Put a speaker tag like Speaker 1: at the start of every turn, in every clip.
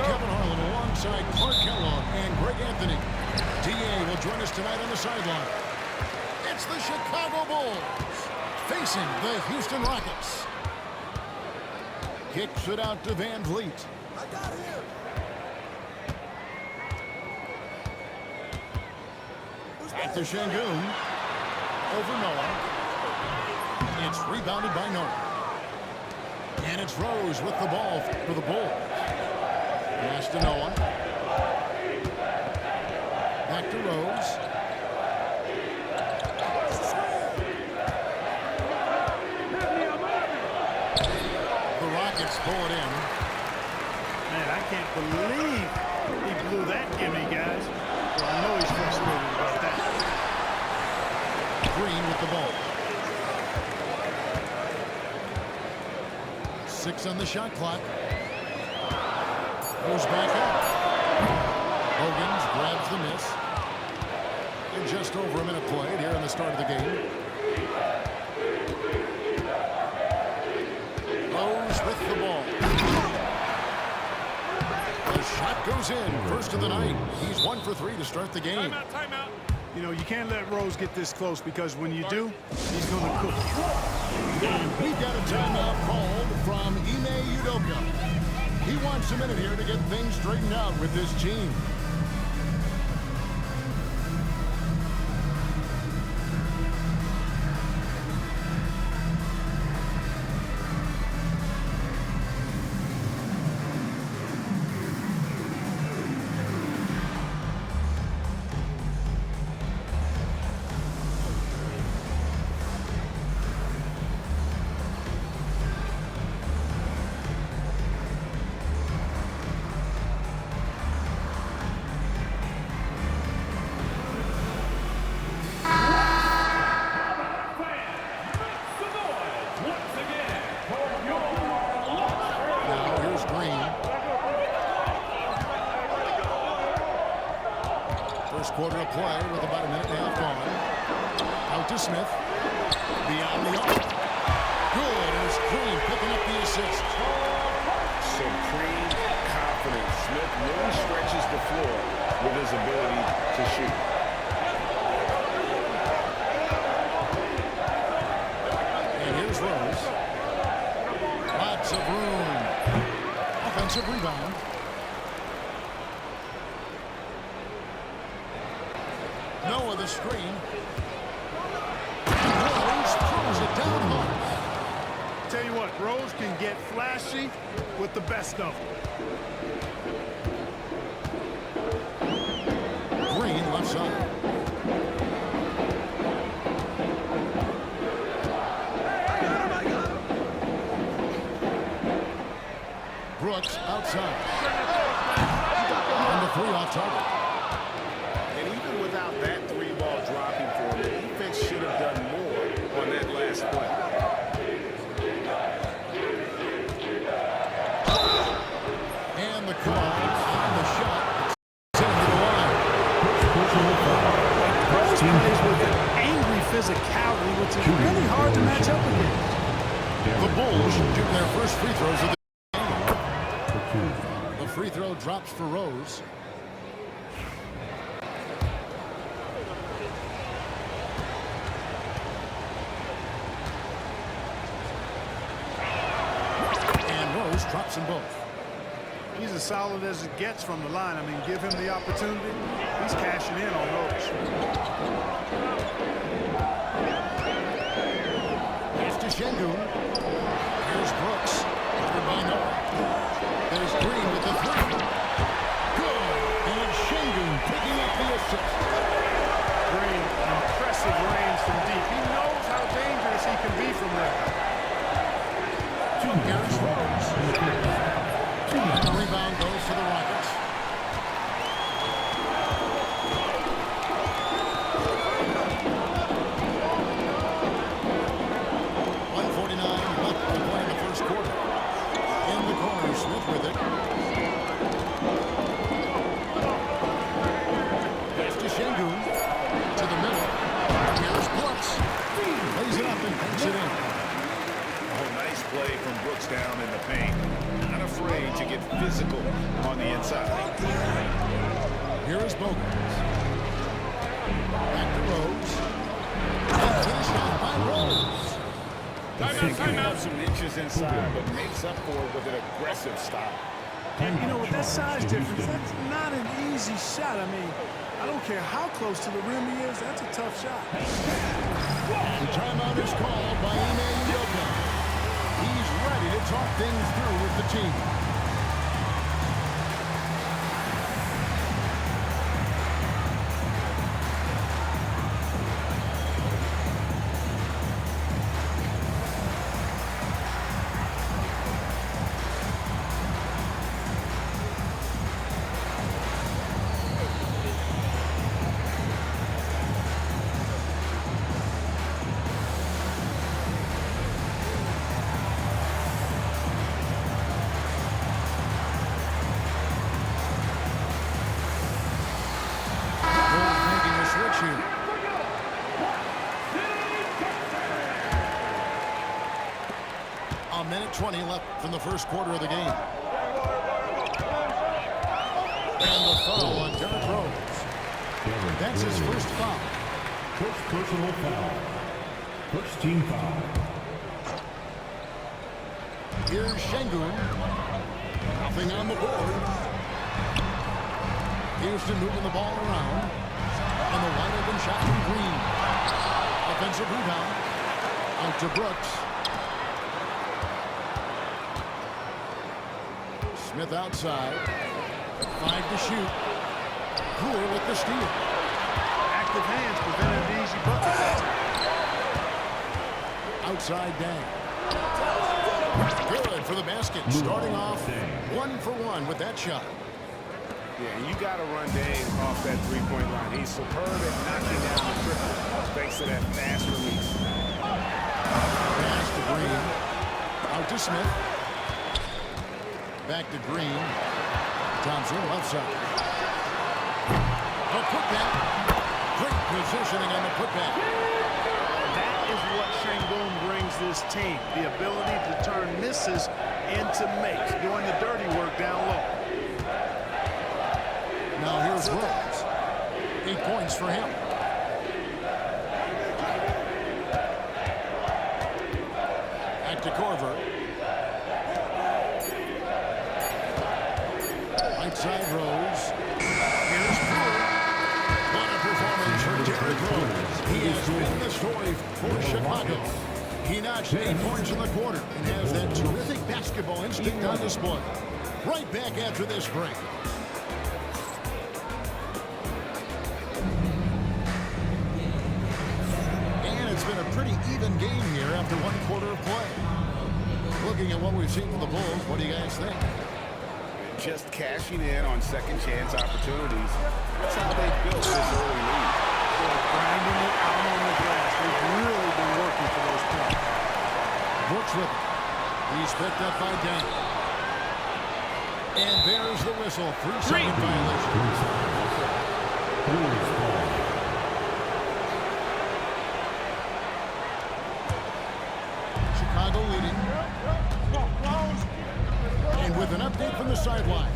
Speaker 1: Kevin Harlan alongside Clark Kellogg and Greg Anthony. D.A. will join us tonight on the sideline. It's the Chicago Bulls facing the Houston Rockets. Kicks it out to Van Vliet.
Speaker 2: I got him.
Speaker 1: Back to Şengün. Over Noah. It's rebounded by Noah. And it's Rose with the ball for the Bulls. Pass to Noah. Back to Rose. The Rockets pull it in.
Speaker 3: Man, I can't believe he blew that gimme, guys. Well, I know he's frustrated about that.
Speaker 1: Green with the ball. 6 on the shot clock. Goes back up. Hogan grabs the miss. And just over a minute played here in the start of the game. Rose with the ball. The shot goes in. First of the night. He's 1 for 3 to start the game.
Speaker 3: Timeout. You know, you can't let Rose get this close because when you do, he's going to cook you.
Speaker 1: We've got a timeout called from Ime Udoka. He wants a minute here to get things straightened out with this team. Quarter of play with about a minute and a half gone. Out to Smith. Beyond the arc. Good as Green picking up the assist.
Speaker 4: Supreme confidence. Smith really stretches the floor with his ability to shoot.
Speaker 1: And here's Rose. Lots of room. Offensive rebound. Noah the screen. Rose throws it down low.
Speaker 3: Tell you what, Rose can get flashy with the best of them.
Speaker 1: Green left side. Brooks outside. And the 3 off target.
Speaker 4: And even without that 3-ball dropping for him, the defense should have done more on that last play.
Speaker 1: And the call on the shot. Send to the line.
Speaker 3: Rose plays with an angry physicality, which is really hard to match up against.
Speaker 1: The Bulls shoot their first free throws of the game. The free throw drops for Rose. Drops them both.
Speaker 3: He's as solid as it gets from the line. I mean, give him the opportunity. He's cashing in on those.
Speaker 1: Pass to Şengün. Here's Brooks. Covered by Noah. There's Green with the 3. Good. And Şengün picking up the assist.
Speaker 3: Green, impressive range from deep. He knows how dangerous he can be from there.
Speaker 1: Here's Rose. And the rebound goes to the Rockets. .149 left to play in the first quarter. In the corner, Smith with it. Pass to Şengün. To the middle. Here's Brooks. Lays it up and puts it in.
Speaker 4: Nice play from Brooks down in the paint. physical on the inside.
Speaker 1: Here is Bogans. Back to Rose. And finish off by Rose.
Speaker 4: Picking up some inches inside, but makes up for it with an aggressive stop.
Speaker 3: And you know, with that size difference, that's not an easy shot. I mean, I don't care how close to the rim he is, that's a tough shot.
Speaker 1: The timeout is called by Ime Udoka. He's ready to talk things through with the team. A minute 20 left from the first quarter of the game. And the foul on Derrick Rose. That's his first foul.
Speaker 2: First personal foul. First team foul.
Speaker 1: Here's Şengün. Nothing on the board. Houston moving the ball around. And the wide open shot from Green. Offensive rebound. Out to Brooks. Smith outside. 5 to shoot. Poole with the steal.
Speaker 3: Active hands prevented an easy bucket.
Speaker 1: Outside Dang. Good for the basket. Starting off 1 for 1 with that shot.
Speaker 4: Yeah, you got to run Dame off that three-point line. He's superb at knocking down the triple thanks to that fast release.
Speaker 1: Pass to Green. Out to Smith. Back to Green. Thompson left side. A putback. Great positioning on the putback.
Speaker 3: That is what Şengün brings this team. The ability to turn misses into makes. Doing the dirty work down low.
Speaker 1: Now here's Rose. 8 points for him. Back to Korver. Outside Rose. Here's Poole. What a performance for Derrick Rose. He has been the story for Chicago. He notched 8 points in the quarter and has that terrific basketball instinct on display. Right back after this break. And it's been a pretty even game here after 1 quarter of play. Looking at what we've seen from the Bulls, what do you guys think?
Speaker 4: Just cashing in on second chance opportunities. That's how they built this early lead.
Speaker 3: They're grinding it out on the glass. They've really been working for those points.
Speaker 1: Brooks with it. He's picked up by Dang. And there's the whistle. 3-second violation. Chicago leading. And with an update from the sidelines,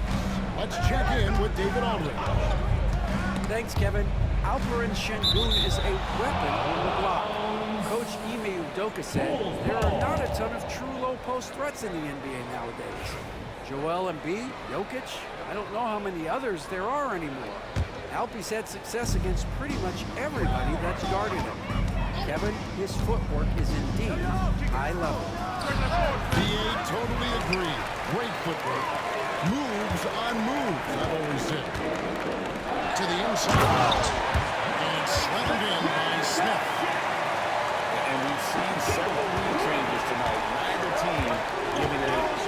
Speaker 1: let's check in with David Aldridge.
Speaker 5: Thanks, Kevin. Alperen Şengün is a weapon on the block. Coach Ime Udoka said there are not a ton of true low-post threats in the NBA nowadays. Joel Embiid, Jokic, I don't know how many others there are anymore. Alpie's had success against pretty much everybody that's guarded him. Kevin, his footwork is indeed high level.
Speaker 1: DA totally agree. Great footwork. Moves on moves, I've always said. To the inside. And slammed in by Smith.
Speaker 4: And we've seen several lead changes tonight. Neither team giving it edge.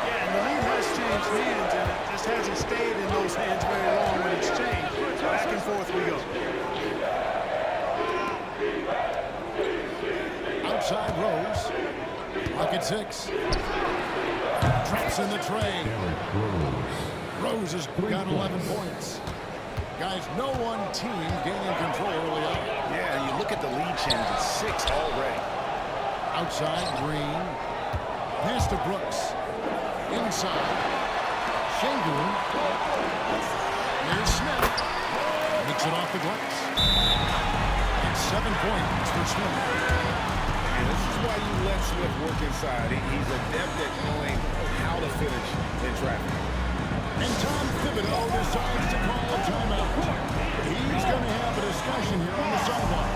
Speaker 3: Yeah, and the lead has changed hands, and it just hasn't stayed in those hands very long when it's changed. Back and forth we go.
Speaker 1: Outside Rose. Rocket 6. Traps in the tray. Rose has got 11 points. Guys, no one team gaining control early on.
Speaker 4: Yeah, you look at the lead change, it's 6 already.
Speaker 1: Outside Green. Pass to Brooks. Inside. Şengün. Here's Smith. Makes it off the glass. And 7 points for Smith.
Speaker 4: And this is why you let Smith work inside. He's adept at knowing how to finish in traffic.
Speaker 1: And Tom Thibodeau decides to call a timeout. He's going to have a discussion here on the sideline.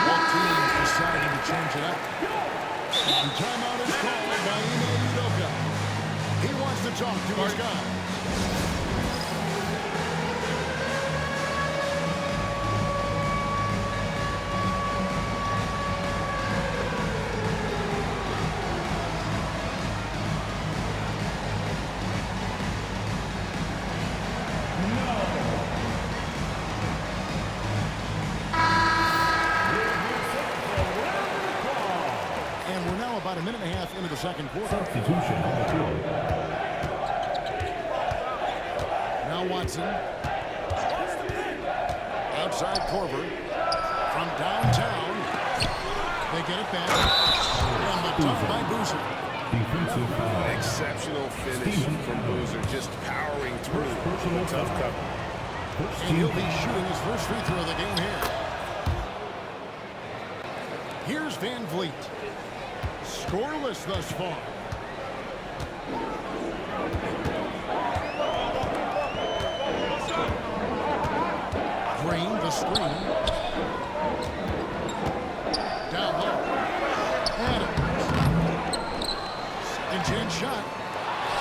Speaker 1: What team deciding to change it up? And timeout is called by Ime Udoka. He wants to talk to his guys. And we're now about a minute and a half into the second quarter.
Speaker 2: Substitution on the field.
Speaker 1: Now Watson. Outside Korver. From downtown. They get it back. And the dunk by Boozer.
Speaker 2: Defensive foul.
Speaker 4: Exceptional finish from Boozer, just powering through the tough cover.
Speaker 1: And he'll be shooting his first free throw of the game here. Here's Van Vliet. Scoreless thus far. Green, the screen. Down low. Adams. Second chance shot.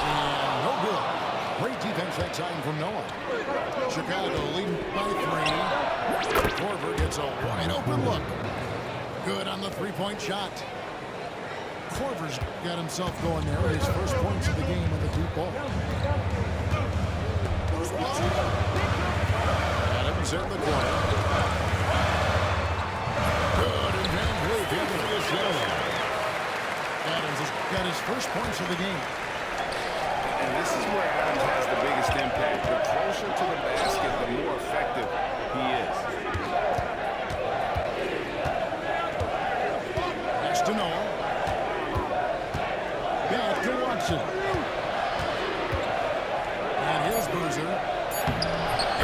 Speaker 1: And no good. Great defense that time from Noah. Chicago leading by 3. Korver gets a wide open look. Good on the three-point shot. Korver's got himself going there. His first points of the game on the deep ball. Adams in the corner. Good, and Van Vliet able to be a show. Adams has got his first points of the game.
Speaker 4: And this is where Adams has the biggest impact. The closer to the basket, the more effective he is.
Speaker 1: Pass to Noah. Back to Watson. And here's Boozer.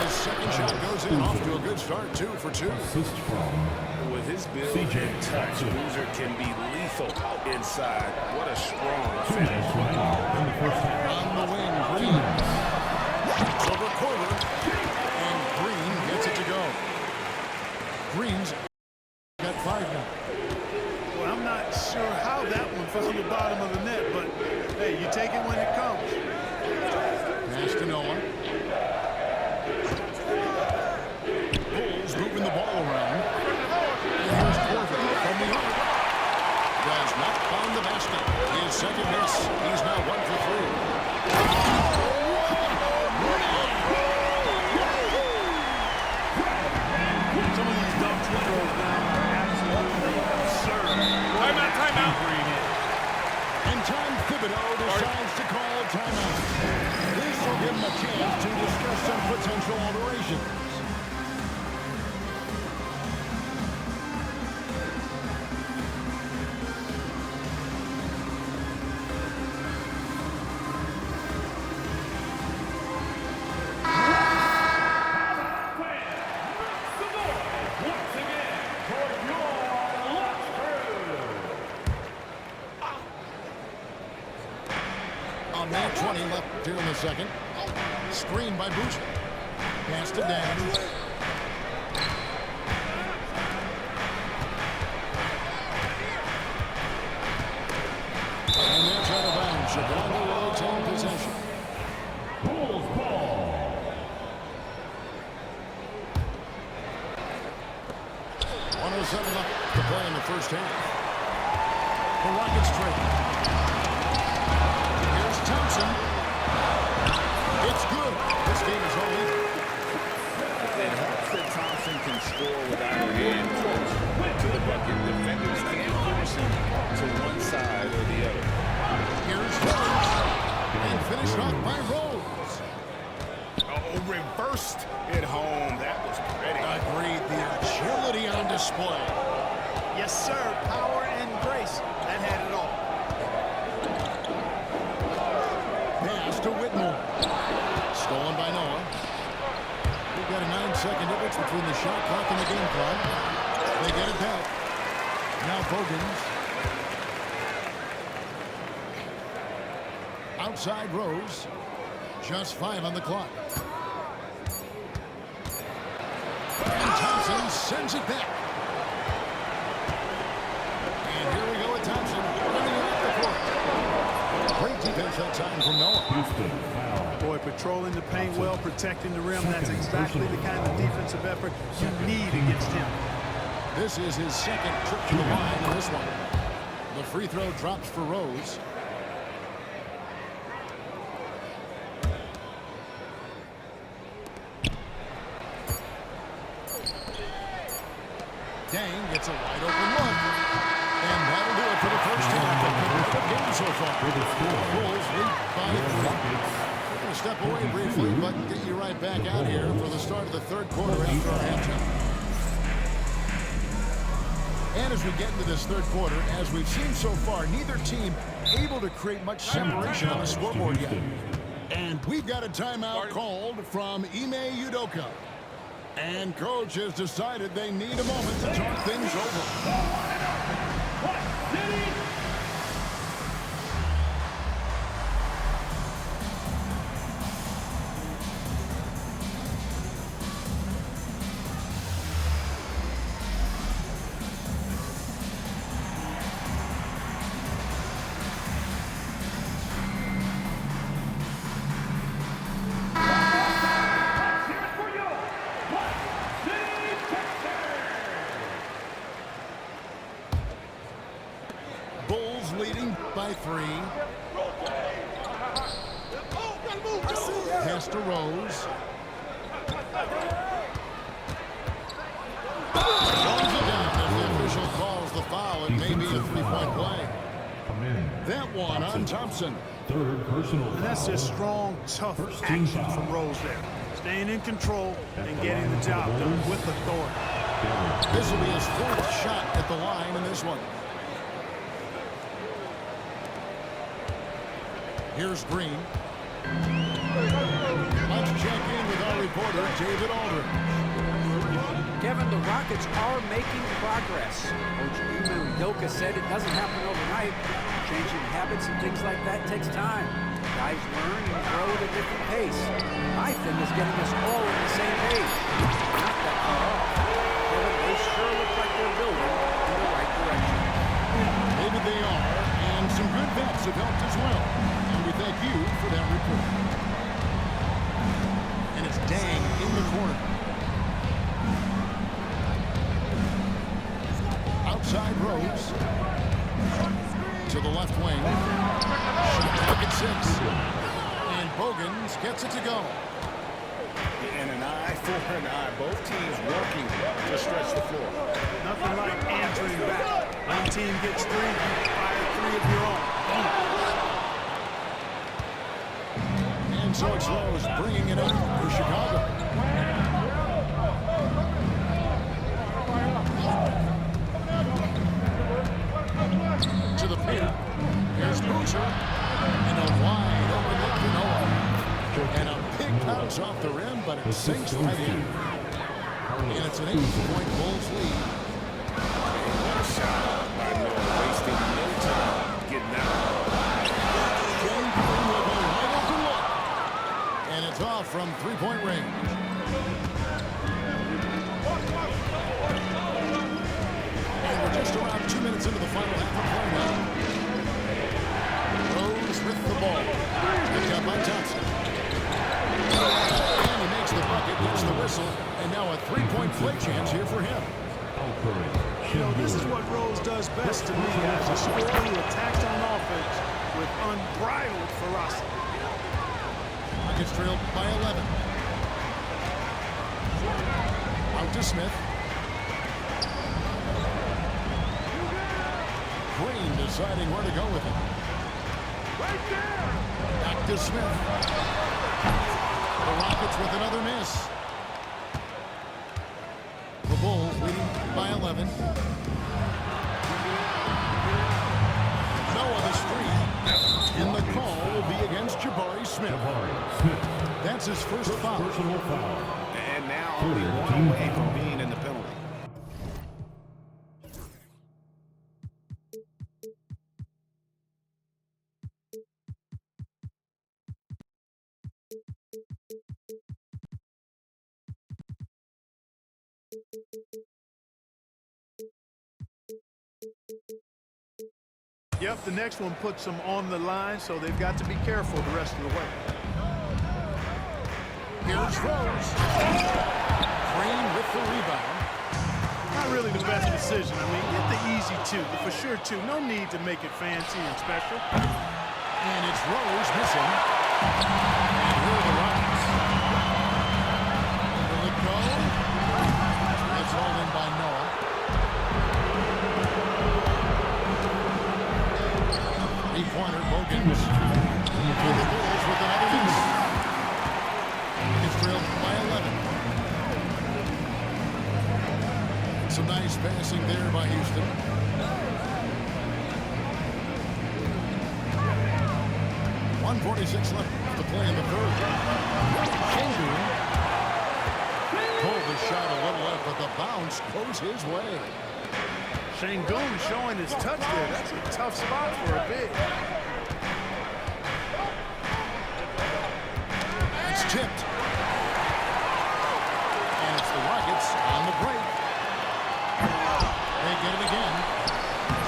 Speaker 1: His second shot goes in, off to a good start, 2 for 2.
Speaker 2: Assist from
Speaker 4: With his build
Speaker 2: CJ
Speaker 4: and touch, Boozer can be lethal inside. What a strong
Speaker 2: 2
Speaker 4: finish.
Speaker 2: minutes remaining in the first half.
Speaker 1: On the wing, Green. It's over Korver. And Green gets it to go. Green's got 5 now.
Speaker 3: Well, I'm not sure how that one found the bottom of the net, but hey, you take it when it comes.
Speaker 1: Pass to Noah. Bulls moving the ball around. And here's Korver from the arc. Does not find the basket. His second miss. He's now 1 for 3.
Speaker 3: Some of these dump throws now are absolutely absurd. Timeout.
Speaker 1: And Tom Thibodeau decides to call a timeout. This will give him a chance to discuss some potential alterations. On that 20 left here in the second. Screen by Boozer. Pass to Dan. And that's out of bounds. Chicago will retain possession.
Speaker 2: Bulls ball.
Speaker 1: 107 left to play in the first half. The Rockets trade. Here's Thompson. It's good. This game is all in.
Speaker 4: It helps that Thompson can score without a hand close to the bucket. Defenders can't force him to one side or the other.
Speaker 1: Here's Rose. Struck by Rose.
Speaker 4: Oh, reversed it home. That was pretty.
Speaker 1: Agreed. The agility on display.
Speaker 3: Yes, sir. Power and grace. That had it all.
Speaker 1: Pass to Whitmore. Stolen by Noah. We've got a 9-second difference between the shot clock and the game clock. They get it back. Now Bogans. Outside Rose. Just 5 on the clock. And Thompson sends it back. And here we go with Thompson running off the court. Great defense that time from Noah.
Speaker 2: Houston, foul.
Speaker 3: Boy, patrolling the paint well, protecting the rim. That's exactly the kind of defensive effort you need against him.
Speaker 1: This is his second trip to the line in this one. The free throw drops for Rose. Dang gets a wide open look. And that'll do it for the first half of the game so far. Bulls lead by 3. We're going to step away briefly, but get you right back out here for the start of the third quarter after our halftime. And as we get into this third quarter, as we've seen so far, neither team able to create much separation on the scoreboard yet. And we've got a timeout called from Ime Udoka. And coach has decided they need a moment to talk things over. Bulls leading by 3. Pass to Rose. Throws it down as the official calls the foul. It may be a 3-point play. That one on Thompson.
Speaker 2: Third personal
Speaker 3: And that's just strong, tough action from Rose there. Staying in control and getting the job done with authority.
Speaker 1: This will be his 4th shot at the line in this one. Here's Green. Let's check in with our reporter, David Aldridge.
Speaker 5: Kevin, the Rockets are making progress. Coach Ime Udoka said it doesn't happen overnight. Changing habits and things like that takes time. Guys learn and grow at a different pace. My thing is getting us all on the same page. Not that far off. Kevin, they sure look like they're building in the right direction.
Speaker 1: Maybe they are, and some good vets have helped as well. And we thank you for that report. And it's Dang in the corner. Outside Rose. To the left wing. Shot clock at 6. And Bogans gets it to go.
Speaker 4: And an eye for an eye. Both teams working to stretch the floor.
Speaker 3: Nothing like answering back. One team gets 3, you fire 3 of your own.
Speaker 1: And so it's Rose bringing it up for Chicago. To the paint. Here's Boozer. And a wide open look for Noah. And a big bounce off the rim, but it sinks right in. And it's an 8-point Bulls lead.
Speaker 4: What a shot by Noah, wasting no time getting that.
Speaker 1: With a wide open look. And it's off from 3-point range. And we're just around 2 minutes into the final half of play now. Rose with the ball. Picked up by Thompson. And he makes the bucket, gets the whistle, and now a 3-point play chance here for him.
Speaker 3: You know, this is what Rose does best to me, guys. A scorer who attacks on offense with unbridled ferocity.
Speaker 1: Rockets trailed by 11. Out to Smith. Green deciding where to go with it. Back to Smith. The Rockets with another miss. The Bulls leading by 11. Noah the streak. And the call will be against Jabari Smith. That's his first foul.
Speaker 2: Personal foul.
Speaker 4: And now only one away from being in the penalty.
Speaker 3: Yep, the next one puts them on the line, so they've got to be careful the rest of the way.
Speaker 1: Here's Rose. Green with the rebound.
Speaker 3: Not really the best decision. I mean, get the easy two, the for sure two. No need to make it fancy and special.
Speaker 1: And it's Rose missing. And here are the Rockets. Will it go? It's hauled in by Noah. Three-pointer, Bogans. For the Bulls with another miss. It's trailed by 11. Some nice passing there by Houston. .146 left to play in the third. Shengun pulled the shot a little left, but the bounce goes his way.
Speaker 3: Şengün showing his touch there. That's a tough spot for a big.
Speaker 1: It's tipped. And it's the Rockets on the break. They get it again.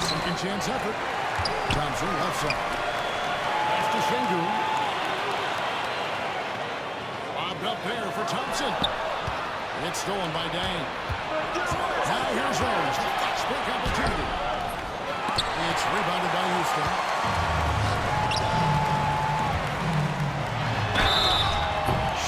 Speaker 1: Second chance effort. Thompson left side. Pass to Şengün. Lobbed up there for Thompson. It's stolen by Dang. Now here's Rose. Break opportunity. It's rebounded by Houston.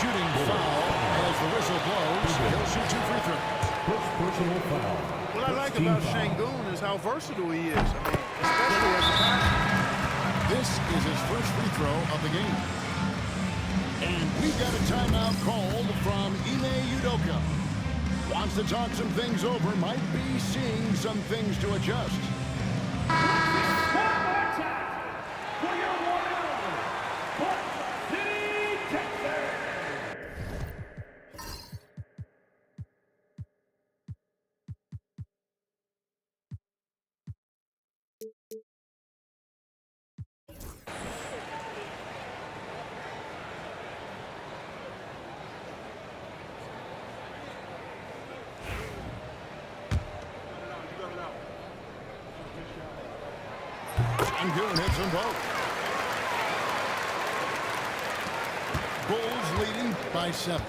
Speaker 1: Shooting foul as the whistle blows. He'll shoot 2 free throws.
Speaker 2: First personal foul.
Speaker 3: What I like about Şengün is how versatile he is. I mean, especially as a passer.
Speaker 1: This is his first free throw of the game. And we've got a timeout called from Ime Udoka. Wants to talk some things over, might be seeing some things to adjust. Şengün hits them both. Bulls leading by 7.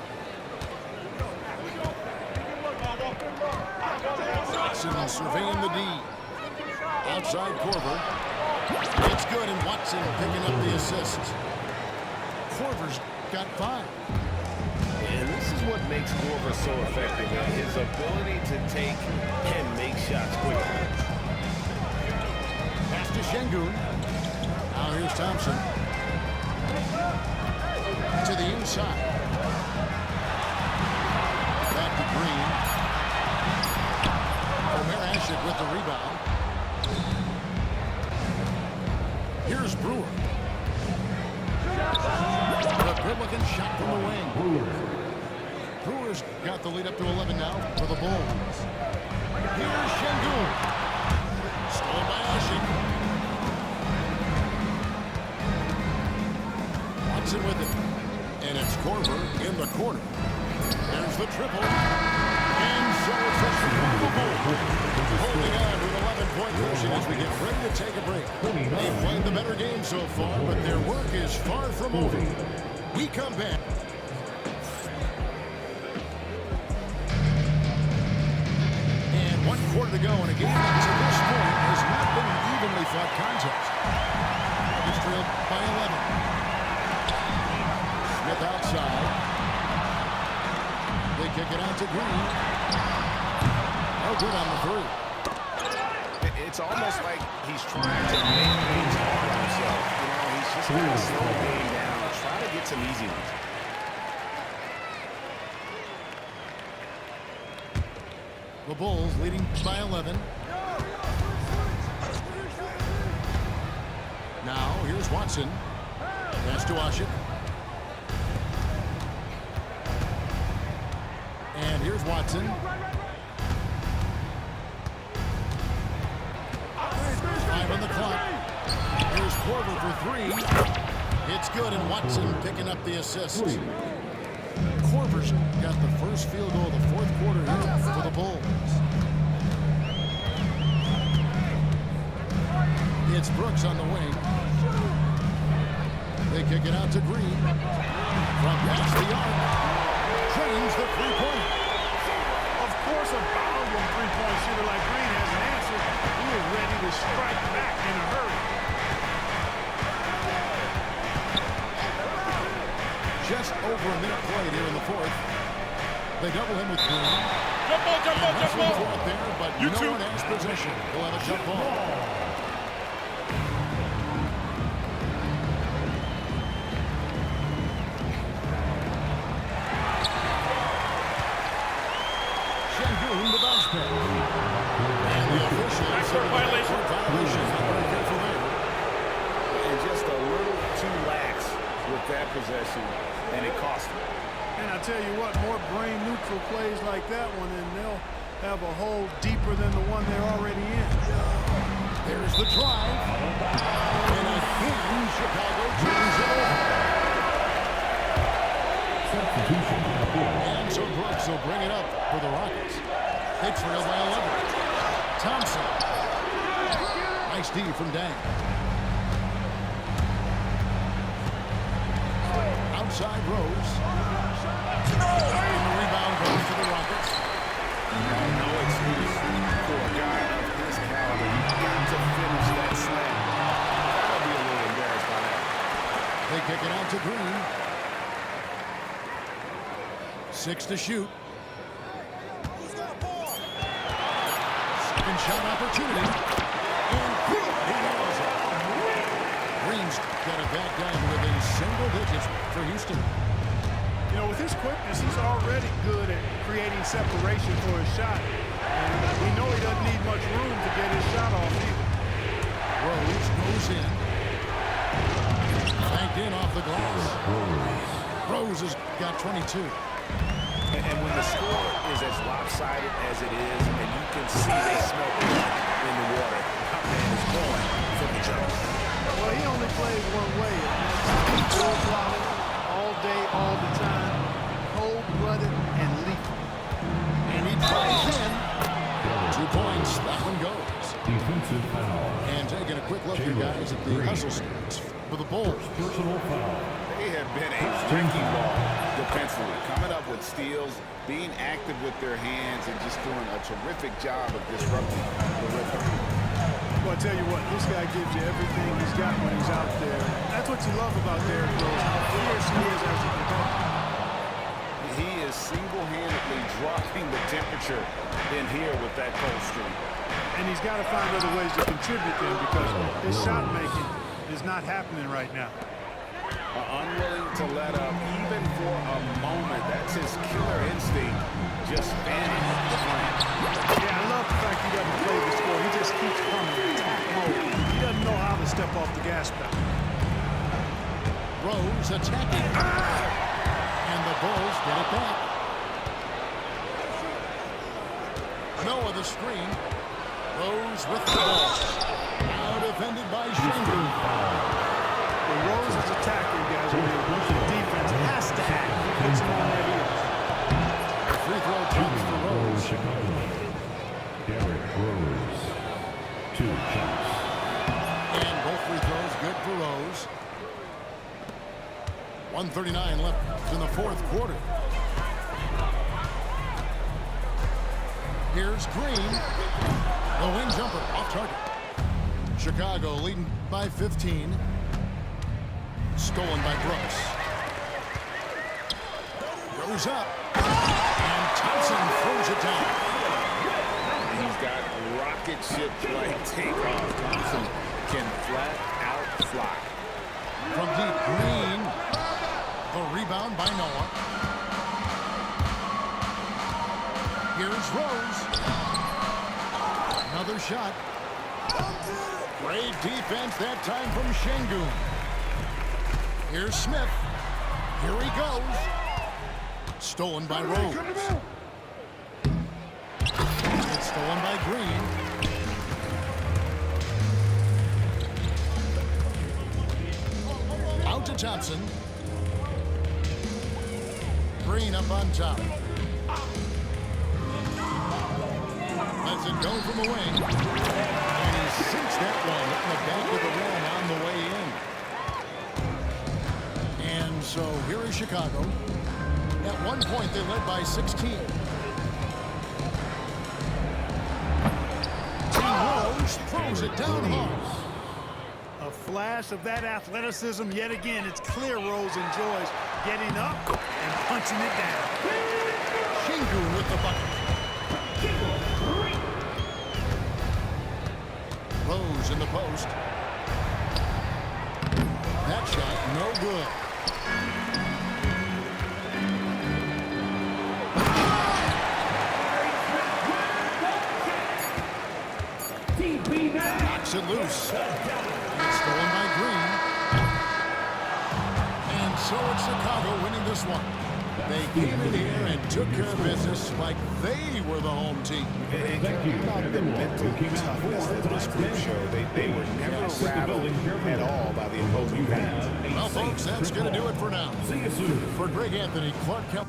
Speaker 1: Watson surveying the D. Outside Korver. It's good, and Watson picking up the assist. Korver's got 5.
Speaker 4: And this is what makes Korver so effective, his ability to take and make shots quickly.
Speaker 1: Pass to Şengün. Now here's Thompson. To the inside. Back to Green. Omer Ashik with the rebound. Here's Brewer. A good-looking shot from the wing. Brewer's got the lead up to 11 now for the Bulls. Here's Şengün. Stolen by Ashik. Watson with it. And it's Korver in the corner. There's the triple. And so it's a triple goal. Holding on to an 11-point cushion as we get ready to take a break. They've played the better game so far, but their work is far from over. We come back. And 1 quarter to go in a game that to this point has not been an evenly fought contest. It's trailed by 11. Smith outside. They kick it out to Green. No good on the 3.
Speaker 4: it's almost like he's trying to make things hard on himself. You know, he's just going to slow the game down, try to get some easy ones.
Speaker 1: The Bulls leading by 11. Now, here's Watson. Pass to Ashik. And here's Watson. Five on the clock. Here's Korver for three. It's good, and Watson picking up the assist. Korver's got the first field goal of the fourth quarter here for the Bulls. It's Brooks on the wing. They kick it out to Green. From past the arc. Drains the three-point.
Speaker 3: Of course, a volume three-point shooter like Green has an answer. He is ready to strike back in a hurry.
Speaker 1: Just over a minute played here in the fourth. They double him with Green.
Speaker 6: Jump ball, jump ball, jump ball.
Speaker 1: For it there, but no one has possession. He'll have a jump ball. Shengun, the bounce pass. And the officials
Speaker 6: Backcourt violation.
Speaker 1: Very careful there.
Speaker 4: And just a little too lax with that possession, and it cost him.
Speaker 3: And I tell you what, more brain-neutral plays like that one, and they'll have a hole deeper than the one they're already in.
Speaker 1: There's the drive. And again, Chicago turns it over.
Speaker 2: Substitution.
Speaker 1: And so Brooks will bring it up for the Rockets. They trail by 11. Thompson. Nice D from Dang. Outside Rose. And the rebound goes to the Rockets.
Speaker 4: No excuse for a guy of his caliber. You've got to finish that slam. I'll be a little embarrassed by that.
Speaker 1: They kick it out to Green. 6 to shoot. Second shot opportunity. And he nails it. Green's got it back down within single digits for Houston.
Speaker 3: You know, with his quickness, he's already good at creating separation for his shot. And we know he doesn't need much room to get his shot off either.
Speaker 1: Rose goes in. Banked in off the glass. Rose has got 22.
Speaker 4: And when the score is as lopsided as it is, and you can see they smell blood in the water, that man is going for the jump.
Speaker 3: Well, he only plays one way, and that's full-blooded, all day, all the time, cold-blooded, and lethal.
Speaker 1: And he drives in. 2 points. That one goes.
Speaker 2: Defensive foul.
Speaker 1: And taking a quick look here, guys, at the hustle stats for the Bulls.
Speaker 2: Personal foul.
Speaker 4: They have been a drinking ball defensively, coming up with steals, being active with their hands, and just doing a terrific job of disrupting the rhythm.
Speaker 3: Well, I tell you what, this guy gives you everything he's got when he's out there. That's what you love about Derrick Rose, how fierce he is as a competitor.
Speaker 4: He is single-handedly dropping the temperature in here with that cold streak.
Speaker 3: And he's got to find other ways to contribute then, because his shot making is not happening right now.
Speaker 4: Unwilling to let up even for a moment. That's his killer instinct, just fanning the flame.
Speaker 3: Yeah, I love the fact he doesn't play the score. He just keeps coming, attack mode. He doesn't know how to step off the gas pedal.
Speaker 1: Rose attacking. And the Bulls get it back. Noah the screen. Rose with the ball. Now defended by Shengun.
Speaker 3: When Rose is attacking, guys, the defense has to act. He puts him on their heels.
Speaker 1: The free throw comes for Rose.
Speaker 2: Chicago. Derrick Rose. 2 shots.
Speaker 1: And both free throws good for Rose. 1:39 left in the fourth quarter. Here's Green. The wing jumper off target. Chicago leading by 15. Stolen by Brooks. Goes up. And Thompson throws it down.
Speaker 4: He's got rock rocket ship-like takeoff. Thompson can flat out fly.
Speaker 1: From deep, Green. The rebound by Noah. Here's Rose. Another shot. Great defense that time from Şengün. Here's Smith. Here he goes. Stolen by Rose. It's stolen by Green. Out to Thompson. Green up on top. Lets it go from the wing. And he sinks that one in the back of the rim on the way in. And so here is Chicago. At one point, they led by 16. Rose throws it down hard.
Speaker 3: A flash of that athleticism yet again. It's clear Rose enjoys getting up and punching it down.
Speaker 1: Şengün with the bucket. Rose in the post. That shot no good. Knocks it loose. It's stolen by Green. And so it's Chicago winning this one. They came in here and took care of business like they were the home team.
Speaker 4: And about the mental toughness that this group showed. They were never rattled at all by the opposing fans.
Speaker 1: Well, folks, that's going to do it for now.
Speaker 2: See you soon.
Speaker 1: For Greg Anthony, Clark Kemp.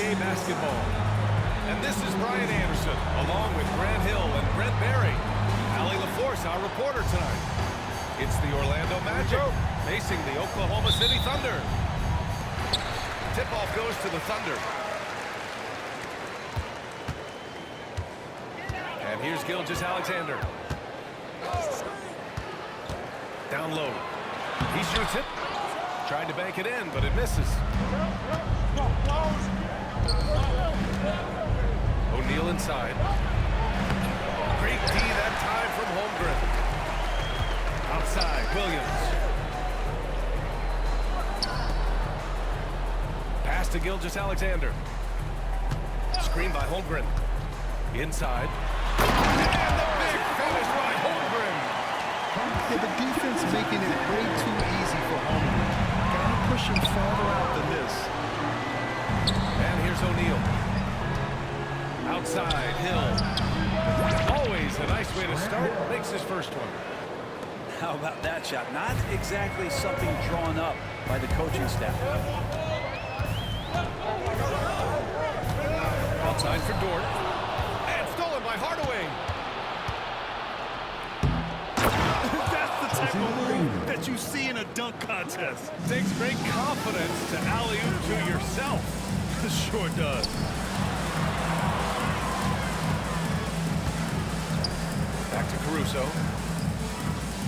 Speaker 7: NBA basketball. And this is Brian Anderson, along with Grant Hill and Brent Barry. Allie LaForce, our reporter tonight. It's the Orlando Magic facing the Oklahoma City Thunder. Tip-off goes to the Thunder. And here's Gilgeous-Alexander. Down low. He shoots it. Trying to bank it in, but it misses. O'Neal inside. Great D that time from Holmgren. Outside, Williams. Pass to Gilgeous-Alexander. Screen by Holmgren. Inside. And the big finish by Holmgren.
Speaker 3: Yeah, the defense making it way too easy for Holmgren. Gotta push him farther out than this.
Speaker 7: And here's O'Neal. Outside, Hill. Always a nice way to start. Makes his first one.
Speaker 5: How about that shot? Not exactly something drawn up by the coaching staff.
Speaker 7: Outside for Dort. And stolen by Hardaway.
Speaker 3: That's the type of move that you see in a dunk contest.
Speaker 7: Takes great confidence to alley-oop to yourself.
Speaker 3: Sure does.
Speaker 7: Back to Caruso.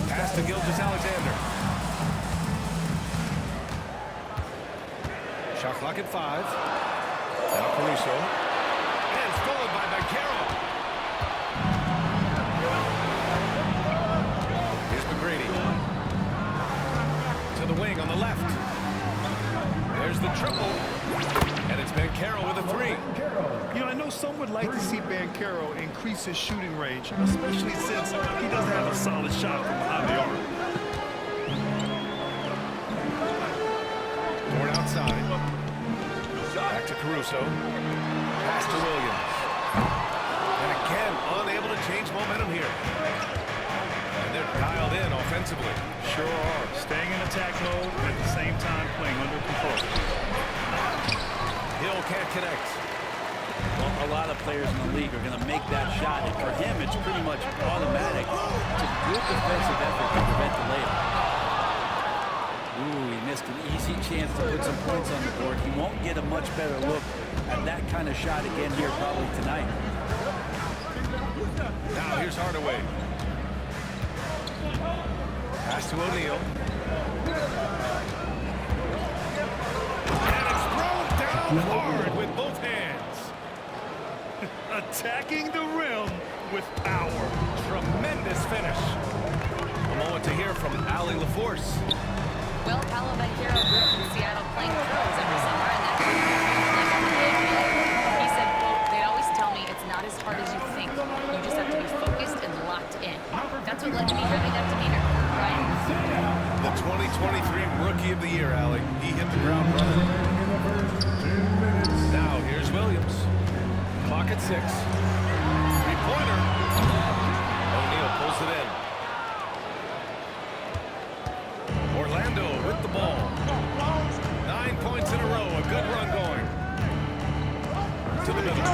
Speaker 7: Pass to Gilgeous-Alexander. Shot clock at 5. Now Caruso. And stolen by Banchero. Here's McGrady. To the wing on the left. There's the triple. And it's Banchero with a 3.
Speaker 3: You know, I know some would like to see Banchero increase his shooting range, especially since he doesn't have a solid shot from behind the arc.
Speaker 7: Dort outside. Back to Caruso. Pass to Williams. And again, unable to change momentum here. And they're dialed in offensively.
Speaker 3: Sure are. Staying in attack mode and at the same time playing under control.
Speaker 7: Hill can't connect.
Speaker 5: Well, a lot of players in the league are going to make that shot, and for him, it's pretty much automatic. It's a good defensive effort to prevent the layup. Ooh, he missed an easy chance to put some points on the board. He won't get a much better look at that kind of shot again here probably tonight.
Speaker 7: Now here's Hardaway. Pass to O'Neal. And it's thrown down hard with both hands.
Speaker 3: Attacking the rim with power.
Speaker 7: Tremendous finish. A moment to hear from Allie LaForce.
Speaker 8: Well, Paolo Banchero grew up in Seattle playing pros every summer, and he said, quote, "They'd always tell me it's not as hard as you think. You just have to be focused and locked in." That's what led to me having that demeanor, right?
Speaker 7: The 2023 Rookie of the Year, Allie. He hit the ground running. Now here's Williams. Clock at 6. Three-pointer. O'Neal pulls it in. Orlando with the ball. 9 points in a row. A good run going. To the middle. A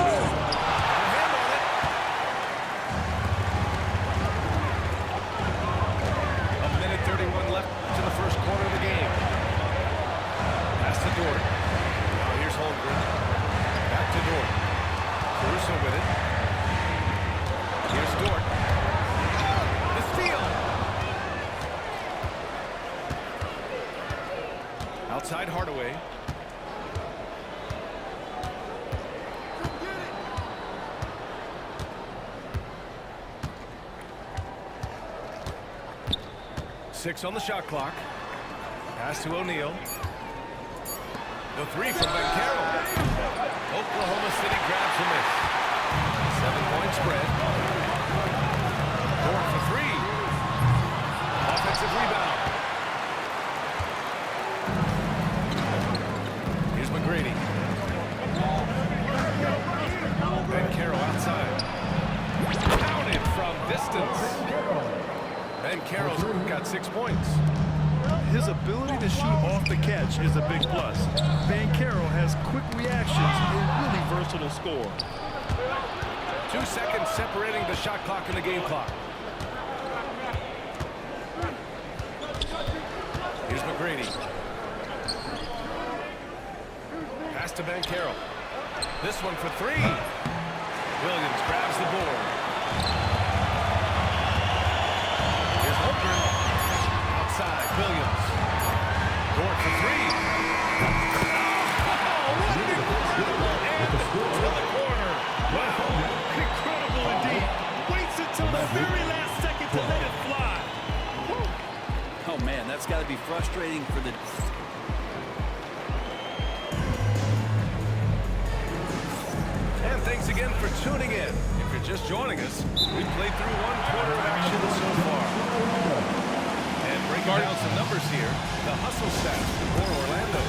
Speaker 7: hand on it. A minute 31 left to the first quarter of the game. Pass to Dort. Now here's Holmgren. Back to Dort. Caruso with it. Here's Dort. The steal. Outside Hardaway. Six on the shot clock. Pass to O'Neal. The 3 from Banchero. Oklahoma City grabs a miss. 7-point spread. Dort for 3. Offensive rebound. Here's McGrady. Banchero outside. Counted from distance. Banchero's got 6 points.
Speaker 3: His ability to shoot off the catch is a big plus. Banchero has quick reactions and a really versatile score.
Speaker 7: 2 seconds separating the shot clock and the game clock. Here's McGrady. Pass to Banchero. This one for 3. Williams grabs the board. Here's Holmgren. Outside, Williams. Dort for 3. Oh, what an incredible end to the corner.
Speaker 3: Wow, incredible indeed. Waits until the very last second to let it fly.
Speaker 5: Oh, man, that's got to be frustrating for the...
Speaker 7: And thanks again for tuning in. If you're just joining us, we've played through 1 quarter of action so far. And breaking down some numbers here, the hustle stats for Orlando.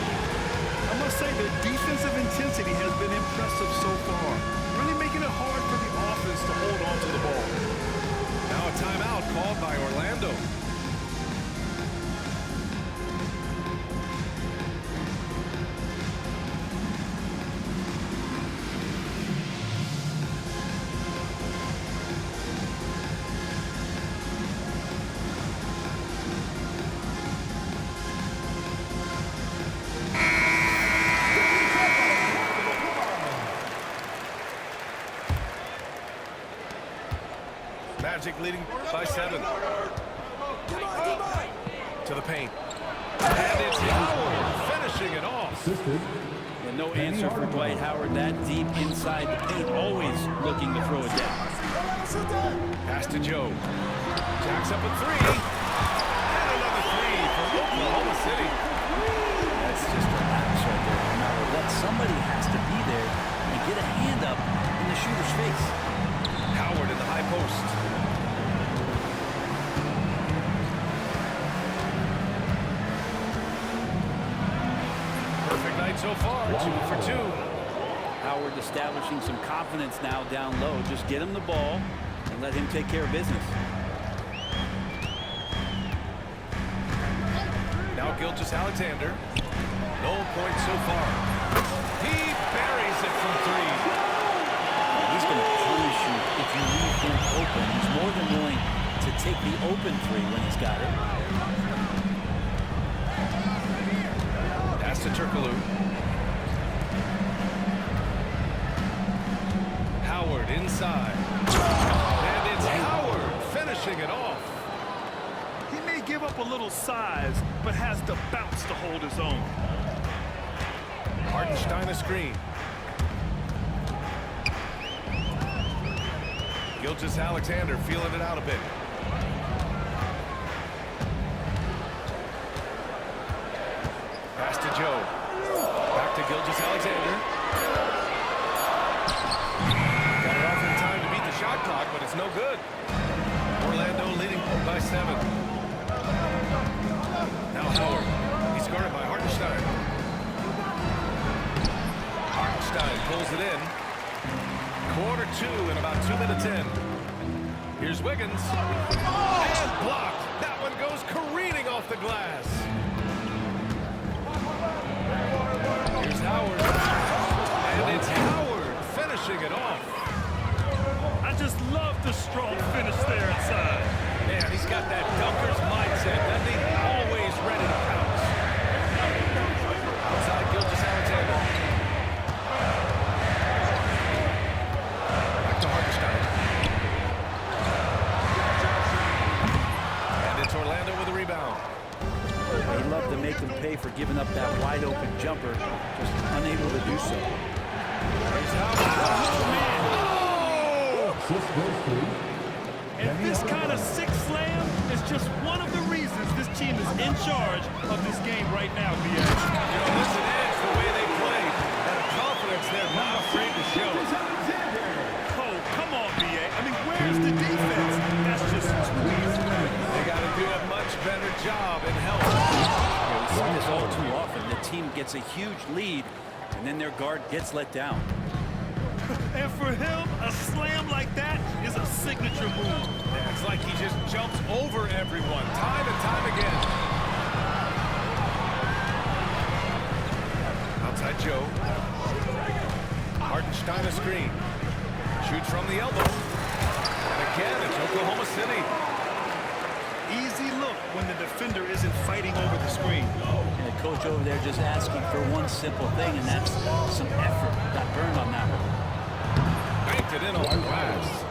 Speaker 3: I must say their defensive intensity has been impressive so far. Really making it hard for the offense to hold on to the ball.
Speaker 7: Now a timeout called by Orlando. Magic leading by 7. To the paint. And it's Howard finishing it off.
Speaker 5: And no answer for Dwight Howard that deep inside the paint, always looking to throw it down.
Speaker 7: Pass to Joe. Jacks up a 3. And another 3 from Oklahoma City.
Speaker 5: That's just a lapse right there. No matter what, somebody has to be there and get a hand up in the shooter's face.
Speaker 7: Howard in the high post. Perfect night so far, 2 for 2.
Speaker 5: Howard establishing some confidence now down low. Just get him the ball and let him take care of business.
Speaker 7: Now Gilgeous-Alexander. No points so far. He buries it from 3.
Speaker 5: He's going to punish you if you leave him open. He's more than willing to take the open 3 when he's got it.
Speaker 7: Pass to Turkoglu. Howard inside. And it's Howard finishing it off.
Speaker 3: He may give up a little size, but has the bounce to hold his own.
Speaker 7: Hartenstein a screen. Gilgeous-Alexander feeling it out a bit. Pass to Joe. Back to Gilgeous-Alexander. Got it off in time to beat the shot clock, but it's no good. Orlando leading by 7. Now Howard. He's guarded by Hartenstein. Hartenstein pulls it in. Quarter 2 and about 2 minutes in. Here's Wiggins. And blocked. That one goes careening off the glass. Here's Howard. And it's Howard finishing it off.
Speaker 3: I just love the strong finish there inside.
Speaker 7: Man, he's got that dunker's mindset, doesn't he? Always ready to pounce. Outside Gilgeous-Alexander. Back to Hartenstein. And it's Orlando with a rebound.
Speaker 5: They love to make them pay for giving up that wide open jumper, just unable to do so.
Speaker 7: Here's Howard.
Speaker 3: And this kind of sick slam is just one of the reasons this team is in charge of this game right now, B.A.
Speaker 7: You know, listen, it's the way they play, and a confidence they're not afraid to show.
Speaker 3: Oh, come on, B.A. I mean, where's the defense? That's just too easy.
Speaker 7: They got to do a much better job in help.
Speaker 5: We see this all too often. The team gets a huge lead, and then their guard gets let down.
Speaker 3: And for him, a slam like that is a signature move.
Speaker 7: Yeah, it's like he just jumps over everyone time and time again. screen. Shoots from the elbow. And again, it's Oklahoma City.
Speaker 3: Easy look when the defender isn't fighting over the screen.
Speaker 5: And the coach over there just asking for one simple thing, and that's some effort. Got burned on that one.
Speaker 7: Banked it in on the glass.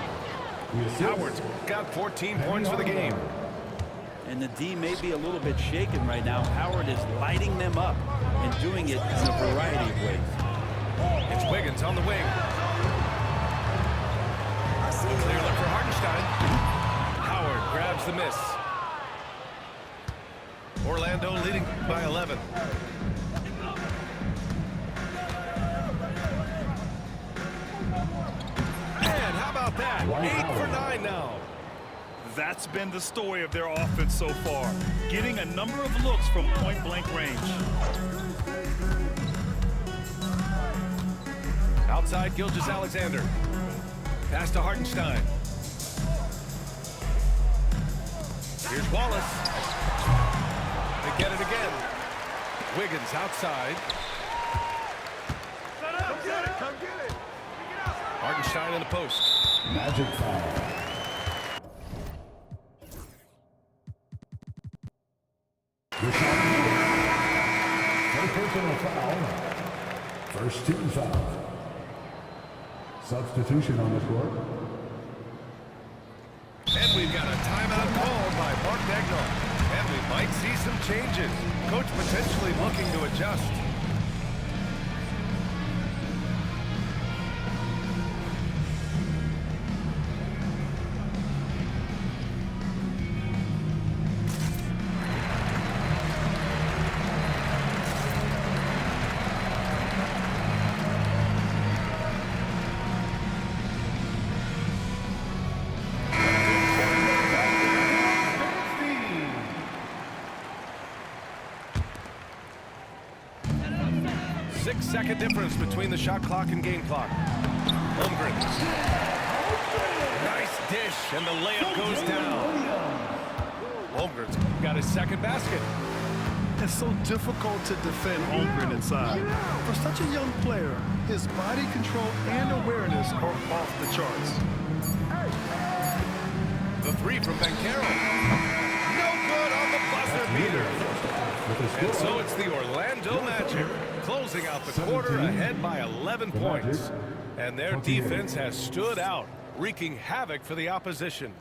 Speaker 7: Howard's got 14 points for the game.
Speaker 5: And the D may be a little bit shaken right now. Howard is lighting them up and doing it in a variety of ways.
Speaker 7: It's Wiggins on the wing. Clear look for Hartenstein. Howard grabs the miss. Orlando leading by 11. And how about that? 8 for 9 now.
Speaker 3: That's been the story of their offense so far, getting a number of looks from point-blank range.
Speaker 7: Outside, Gilgeous-Alexander. Pass to Hartenstein. Here's Wallace. They get it again. Wiggins outside.
Speaker 3: Come get it.
Speaker 7: Hartenstein in the post.
Speaker 2: Magic foul. Personal foul. First team foul. Substitution on the court.
Speaker 7: And we've got a timeout called by Mark Daigneault. And we might see some changes. Coach potentially looking to adjust. Second difference between the shot clock and game clock. Holmgren. Nice dish, and the layup goes down. Holmgren's got his second basket.
Speaker 3: It's so difficult to defend Holmgren inside. For such a young player, his body control and awareness are off the charts.
Speaker 7: The three from Banchero. No good on the buzzer beater. And so it's the Orlando Magic closing out the quarter ahead by 11 points. And their defense has stood out, wreaking havoc for the opposition.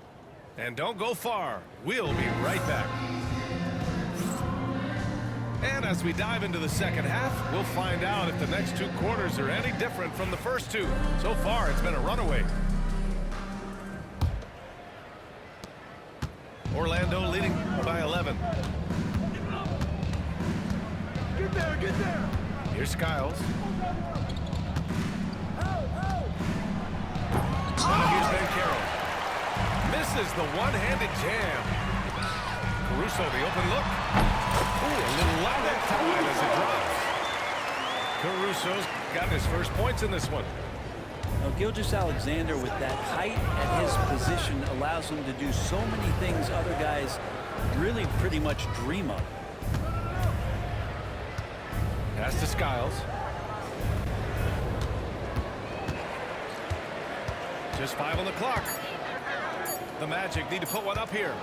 Speaker 7: And don't go far. We'll be right back. And as we dive into the second half, we'll find out if the next two quarters are any different from the first two. So far, it's been a runaway. Orlando leading by 11.
Speaker 3: Get there, get there.
Speaker 7: Here's Skiles. Now here's Banchero. Misses the one-handed jam. Caruso, the open look. Ooh, a little loud that time as it drops. Caruso's got his first points in this one.
Speaker 5: Now, Gilgeous-Alexander, with that height at his position, allows him to do so many things other guys really pretty much dream of.
Speaker 7: Pass to Skiles. Just 5 on the clock. The Magic need to put one up here.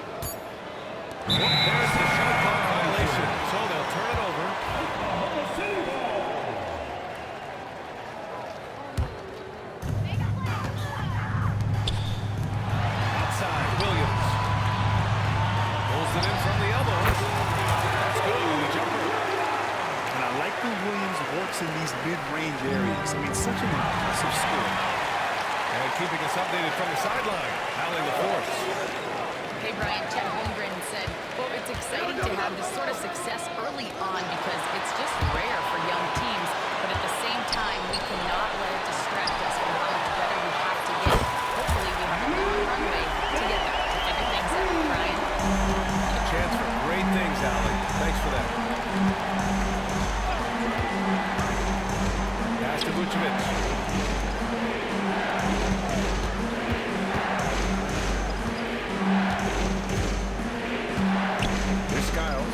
Speaker 7: There's the shot clock violation, so they'll turn it over. Outside, Williams. Pulls it in from the elbow. That's good on the jumper.
Speaker 3: And I like when Williams works in these mid-range areas. I mean, such an impressive score.
Speaker 7: And keeping us updated from the sideline, Allen the force.
Speaker 8: Hey, Brian, Chet Holmgren said, quote, it's exciting to have this sort of success early on because it's just rare for young teams, but at the same time, we cannot let it distract us from how much better we have to get. Hopefully, we have a long runway together to figure things out, Brian.
Speaker 7: A chance for great things, Allen. Thanks for that. Pass to Vucevic. Here's Skiles.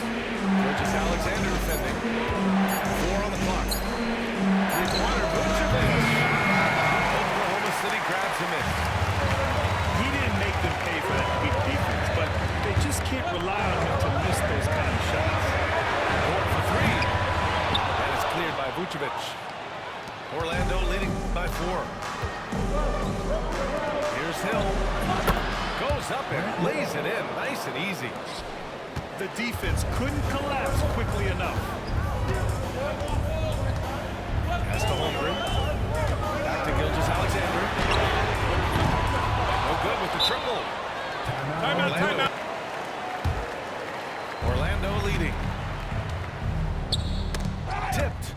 Speaker 7: Gilgeous-Alexander defending. 4 on the clock. Three-pointer, Vucevic. 4. Here's Hill. Goes up and lays it in. Nice and easy.
Speaker 3: The defense couldn't collapse quickly enough.
Speaker 7: Pass to Holmgren. Back to Gilgeous-Alexander. No good with the triple.
Speaker 6: Timeout.
Speaker 7: Orlando leading. Tipped.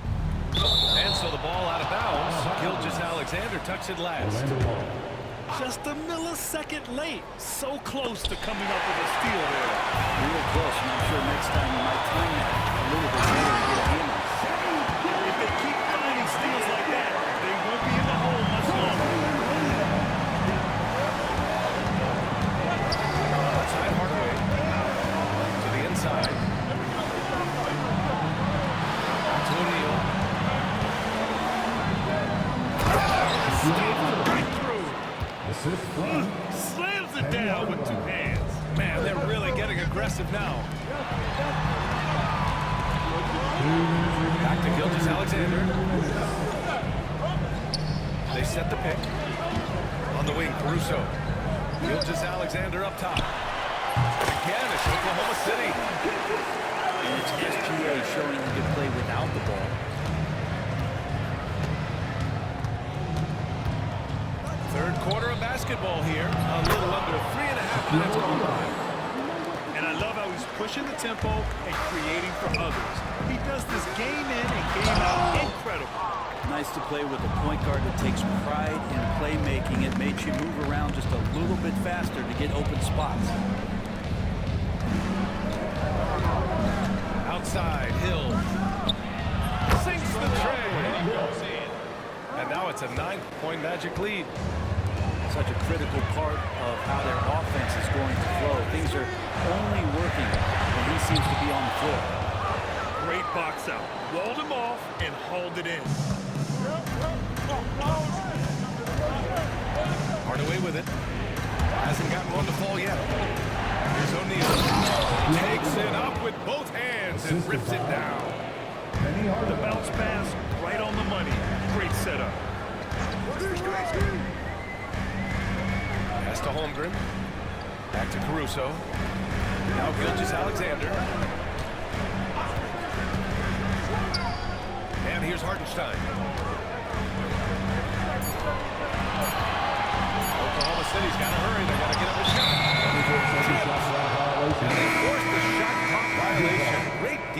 Speaker 7: And so the ball out of bounds. Gilgeous-Alexander tucks it last.
Speaker 3: Just a millisecond late. So close to coming up with a steal there.
Speaker 5: Real close, and I'm sure next time you might time that a little bit better to get a hammer.
Speaker 3: If they keep finding steals like that, they won't be in the hole much longer.
Speaker 7: Outside Hardaway. To the inside. To O'Neal.
Speaker 3: Right through.
Speaker 2: Assist from
Speaker 3: Slams it down with 2 hands.
Speaker 7: Man, they're really getting aggressive now. Back to Gilgeous-Alexander. They set the pick. On the wing, Caruso. Gilgeous-Alexander up top. Again, it's Oklahoma City.
Speaker 5: And it's SGA showing he can play without the ball.
Speaker 7: Third quarter of basketball here. A little under 3.5 minutes gone by.
Speaker 3: And I love how he's pushing the tempo and creating for others. He does this game in and game out. Incredible.
Speaker 5: Nice to play with a point guard that takes pride in playmaking. It makes you move around just a little bit faster to get open spots.
Speaker 7: Outside, Hill. Sinks the tray. And now it's a 9-point Magic lead.
Speaker 5: Such a critical part of how their offense is going to flow. Things are only working when he seems to be on the floor.
Speaker 3: Great box out. Walled him off and hauled it in.
Speaker 7: Hardaway with it. Hasn't gotten one to fall yet. Here's O'Neal. Takes it up with both hands and rips it down.
Speaker 3: The bounce pass right on the money. Great setup.
Speaker 7: Pass to Holmgren. Back to Caruso. Now Gilgeous-Alexander. And here's Hartenstein. Oklahoma City's got to hurry. They got to get up a shot. And they forced the shot clock violation. Great D.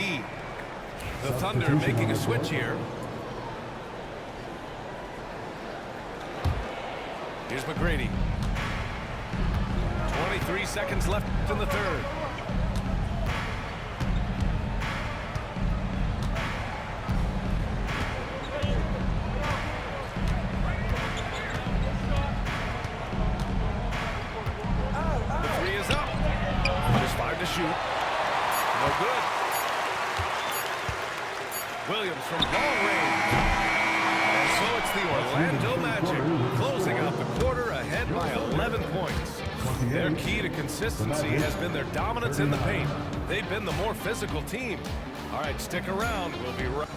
Speaker 7: The Thunder making a switch here. Here's McGrady. 23 seconds left in the third. The 3 is up. There's 5 to shoot. No good. Williams from long range. And so it's the Orlando Magic closing out the quarter ahead by 11 points. Their key to consistency has been their dominance in the paint. They've been the more physical team. All right, stick around. We'll be right.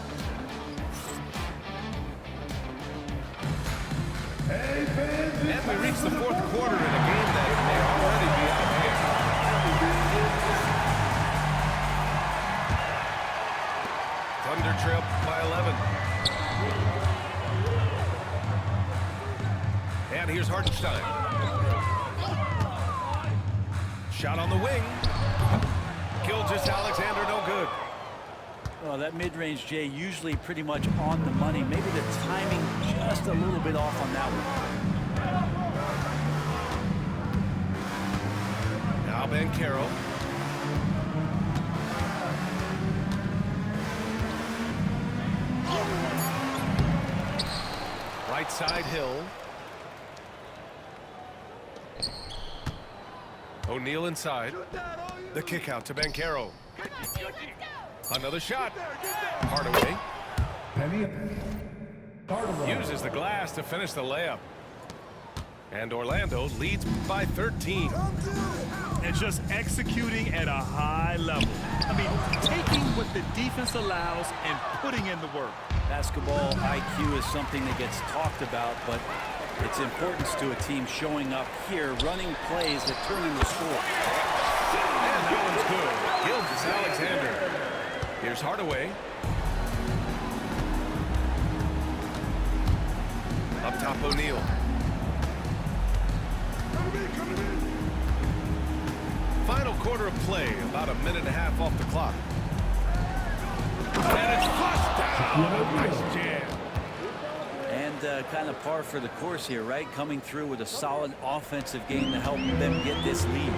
Speaker 7: And we reach the fourth quarter in a game that may already be out of hand. Thunder trail by 11. And here's Hartenstein. Shot on the wing. Gilgeous-Alexander, no good.
Speaker 5: Well, that mid-range, Jay, usually pretty much on the money. Maybe the timing just a little bit off on that one.
Speaker 7: Now Banchero. Right side, Hill. O'Neal inside. The kick out to Banchero. Another shot. Hardaway. Uses the glass to finish the layup. And Orlando leads by 13.
Speaker 6: and just executing at a high level. I mean, taking what the defense allows and putting in the work.
Speaker 5: Basketball IQ is something that gets talked about, but its importance to a team showing up here, running plays that turn into score.
Speaker 7: And that one's good. Gilgeous Alexander. Here's Hardaway. Up top, O'Neal. Final quarter of play, about a minute and a half off the clock. And it's flushed down. Nice jam.
Speaker 5: And kind of par for the course here, right? Coming through with a solid offensive game to help them get this lead.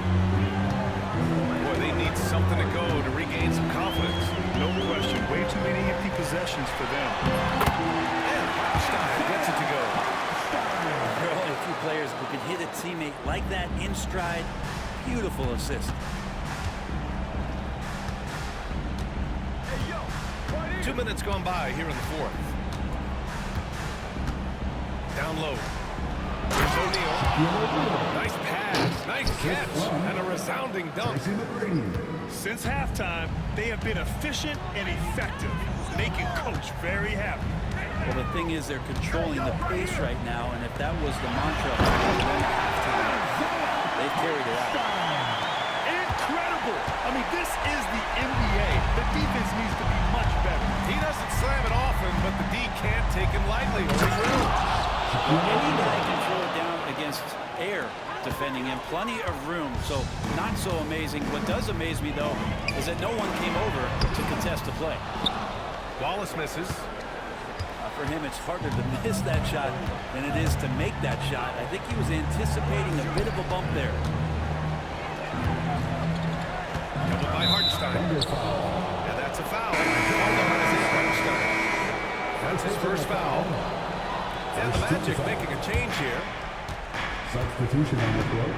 Speaker 7: Boy, they need something to go to regain some confidence.
Speaker 6: No question. Way too many empty possessions for them.
Speaker 7: And Stein gets it to go.
Speaker 5: There are only a few players who can hit a teammate like that in stride. Beautiful assist.
Speaker 7: 2 minutes gone by here in the fourth. Down low. Here's O'Neal. Nice pass, nice catch, and a resounding dunk.
Speaker 6: Since halftime, they have been efficient and effective, making Coach very happy.
Speaker 5: Well, the thing is they're controlling the pace right now, and if that was the mantra going to halftime, they've carried it out.
Speaker 6: Incredible! I mean, this is the NBA. The defense needs to be much better.
Speaker 7: He doesn't slam it often, but the D can't take him lightly.
Speaker 5: Any guy can throw it down against air defending him. Plenty of room, so not so amazing. What does amaze me, though, is that no one came over to contest the play.
Speaker 7: Wallace misses.
Speaker 5: For him, it's harder to miss that shot than it is to make that shot. I think he was anticipating a bit of a bump there.
Speaker 7: Doubled by Hartenstein. And that's a foul. That's his first foul. And the Magic making a change here.
Speaker 2: Substitution on the court.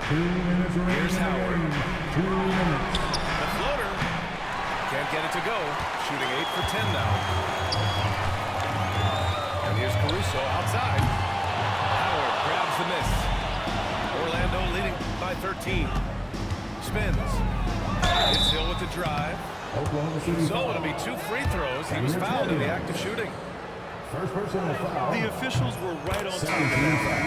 Speaker 2: 2 minutes remaining.
Speaker 7: Here's Howard.
Speaker 2: 2 minutes.
Speaker 7: The floater. Can't get it to go. Shooting 8 for 10 now. And here's Caruso outside. Howard grabs the miss. Orlando leading by 13. Spins. It's Hill with the drive.
Speaker 2: Oklahoma City
Speaker 7: So
Speaker 2: foul.
Speaker 7: it'll be 2 free throws. He was fouled in the act of shooting.
Speaker 2: First personal foul.
Speaker 6: The officials were right on top of that.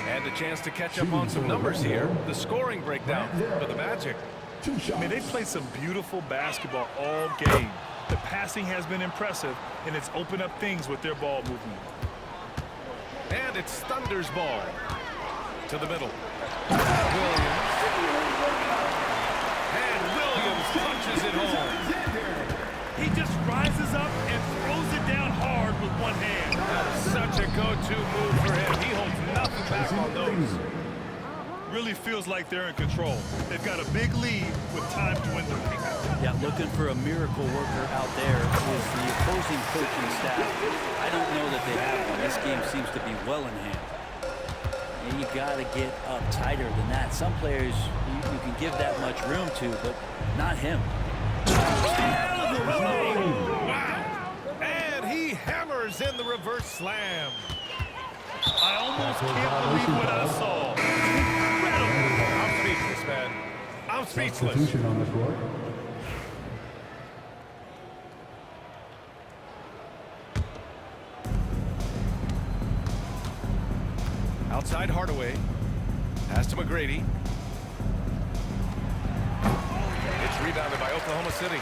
Speaker 7: And a chance to catch up on some numbers here. The scoring breakdown for the Magic.
Speaker 2: 2 shots.
Speaker 6: I mean, they've played some beautiful basketball all game. The passing has been impressive, and it's opened up things with their ball movement.
Speaker 7: And it's Thunder's ball. To the middle. Williams. And Williams punches it home.
Speaker 6: He just rises up and throws it down hard with one hand.
Speaker 7: That is such a go-to move for him. He holds nothing back on those.
Speaker 6: Really feels like they're in control. They've got a big lead with time dwindling.
Speaker 5: Yeah, looking for a miracle worker out there is the opposing coaching staff. I don't know that they have one. This game seems to be well in hand. And you got to get up tighter than that. Some players you can give that much room to, but not him.
Speaker 7: Wow. And he hammers in the reverse slam.
Speaker 6: I almost can't believe what I saw. Incredible.
Speaker 7: I'm speechless, man. I'm speechless.
Speaker 2: Substitution on the court.
Speaker 7: Outside Hardaway. Pass to McGrady. It's rebounded by Oklahoma City.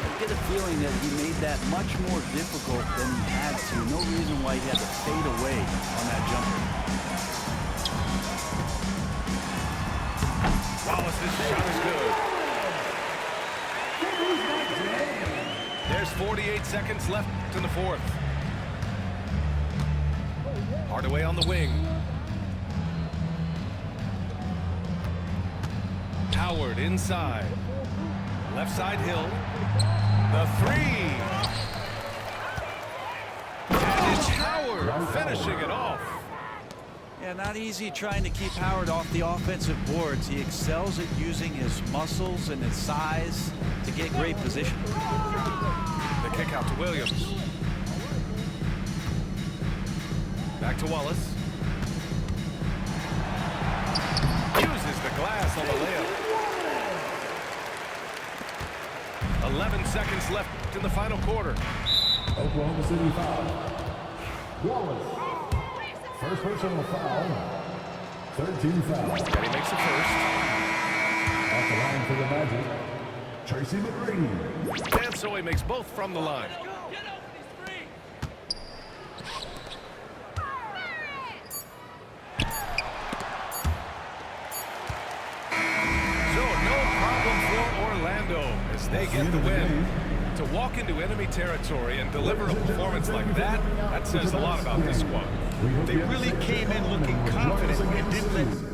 Speaker 5: I get a feeling that he made that much more difficult than he had to. No reason why he had to fade away on that jumper.
Speaker 7: Wallace's shot is good. There's 48 seconds left in the fourth. Hardaway on the wing. Howard inside. Left side Hill. The three. And it's Howard finishing it off.
Speaker 5: Yeah, not easy trying to keep Howard off the offensive boards. He excels at using his muscles and his size to get great position.
Speaker 7: The kick out to Williams. Back to Wallace. seconds left in the final quarter.
Speaker 2: Oklahoma City foul. Wallace. First personal foul. 13 fouls.
Speaker 7: And he makes the first.
Speaker 2: Off the line for the Magic. Tracy McGrady.
Speaker 7: Dansoy makes both from the line. So no problem for Orlando as they get the win. To walk into enemy territory and deliver a performance like that, that says a lot about this squad.
Speaker 9: They really came in looking confident and didn't let